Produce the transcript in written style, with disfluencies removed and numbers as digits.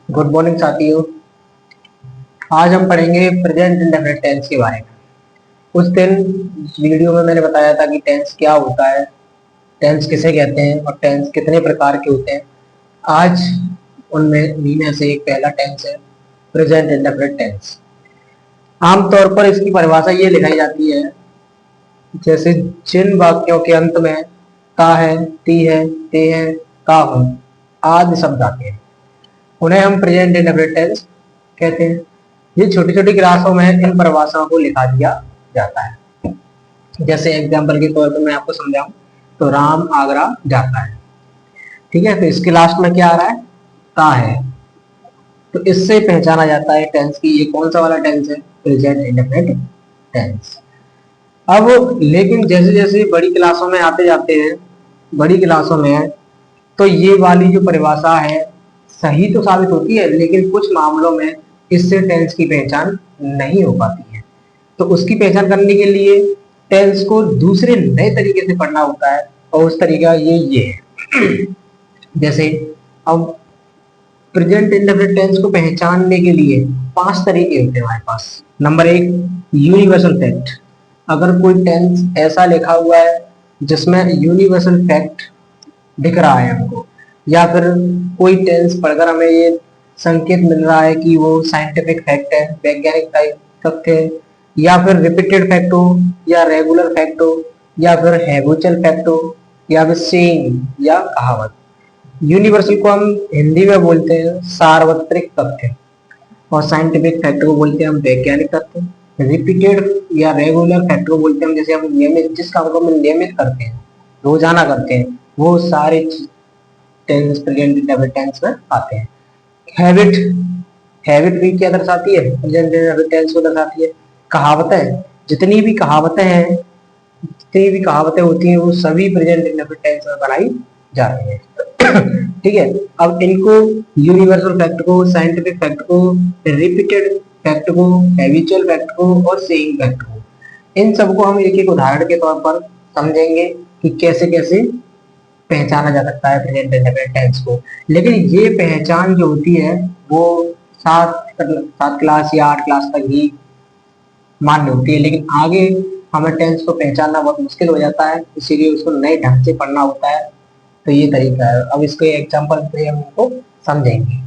Good morning साथियों। आज हम पढ़ेंगे प्रेजेंट इंडेफिनिट टेंस के बारे में। उस दिन वीडियो में मैंने बताया था कि टेंस क्या होता है, टेंस किसे कहते हैं और टेंस कितने प्रकार के होते हैं। आज उन्हीं में से एक पहला टेंस है प्रेजेंट इंडेफिनिट टेंस। आमतौर पर इसकी परिभाषा ये लिखाई जाती है जैसे जिन वाक्यों के अंत में ता है, ती है, ते है, का हूं आदि शब्द आते हैं, उन्हें हम प्रेजेंट इंडेफिनिट टेंस कहते हैं। ये छोटी छोटी क्लासों में इन परिभाषाओं को लिखा दिया जाता है। जैसे एग्जाम्पल के तौर पर मैं आपको समझाऊं तो राम आगरा जाता है, ठीक है। तो इसके लास्ट में क्या आ रहा है, ता है। तो इससे पहचाना जाता है टेंस की ये कौन सा वाला टेंस है, प्रेजेंट इंडेफिनिट टेंस। अब लेकिन जैसे जैसे बड़ी क्लासों में आते जाते हैं, बड़ी क्लासों में तो ये वाली जो परिभाषा है सही तो साबित होती है, लेकिन कुछ मामलों में इससे टेंस की पहचान नहीं हो पाती है। तो उसकी पहचान करने के लिए टेंस को दूसरे नए तरीके से पढ़ना होता है, और उस तरीका ये है। जैसे अब प्रेजेंट इंडेफिनिट टेंस को पहचानने के लिए 5 तरीके होते हैं हमारे पास। Number 1, universal fact. अगर कोई टेंस ऐसा लिखा हुआ है जिसमें यूनिवर्सल फैक्ट दिख रहा है हमको, या फिर कोई टेंस पढ़कर हमें ये संकेत मिल रहा है कि वो साइंटिफिक फैक्ट है, वैज्ञानिक तथ्य है, या फिर रिपीटेड फैक्ट हो, या रेगुलर फैक्ट हो, या फिर हैबिचुअल फैक्ट हो, या फिर सेइंग या कहावत। यूनिवर्सल को हम हिंदी में बोलते हैं सार्वत्रिक तथ्य, और साइंटिफिक फैक्ट को बोलते हैं हम वैज्ञानिक तथ्य। रिपीटेड या रेगुलर फैक्ट को बोलते हैं हम जैसे हम नियमित, जिस काम को हम नियमित करते हैं, रोजाना करते हैं, वो सारे टेंस प्रेजेंट इंडेफिनिट टेंस में आते हैं। हैबिट, हैबिट भी क्या दर्शाती है, प्रेजेंट इंडेफिनिट टेंस को दर्शाती है। कहावतें, जितनी भी कहावतें हैं, जितनी भी कहावतें होती हैं वो सभी प्रेजेंट इंडेफिनिट टेंस में बनाई जाती हैं। ठीक है। अब इनको यूनिवर्सल फैक्ट को, साइंटिफिक फैक्ट को, रिपीटेड फैक्ट को, हैबिचुअल फैक्ट को और सेइंग फैक्ट को, इन सबको हम एक एक उदाहरण के तौर पर समझेंगे कि कैसे कैसे पहचाना जा सकता है प्रेजेंट इंडेफिनिट टेंस को। लेकिन ये पहचान जो होती है वो 7 क्लास या 8 क्लास तक ही मान्य होती है, लेकिन आगे हमें टेंस को पहचानना बहुत मुश्किल हो जाता है, इसीलिए उसको नए ढंग से पढ़ना होता है। तो ये तरीका है। अब इसके एग्जाम्पल से हम इनको समझेंगे।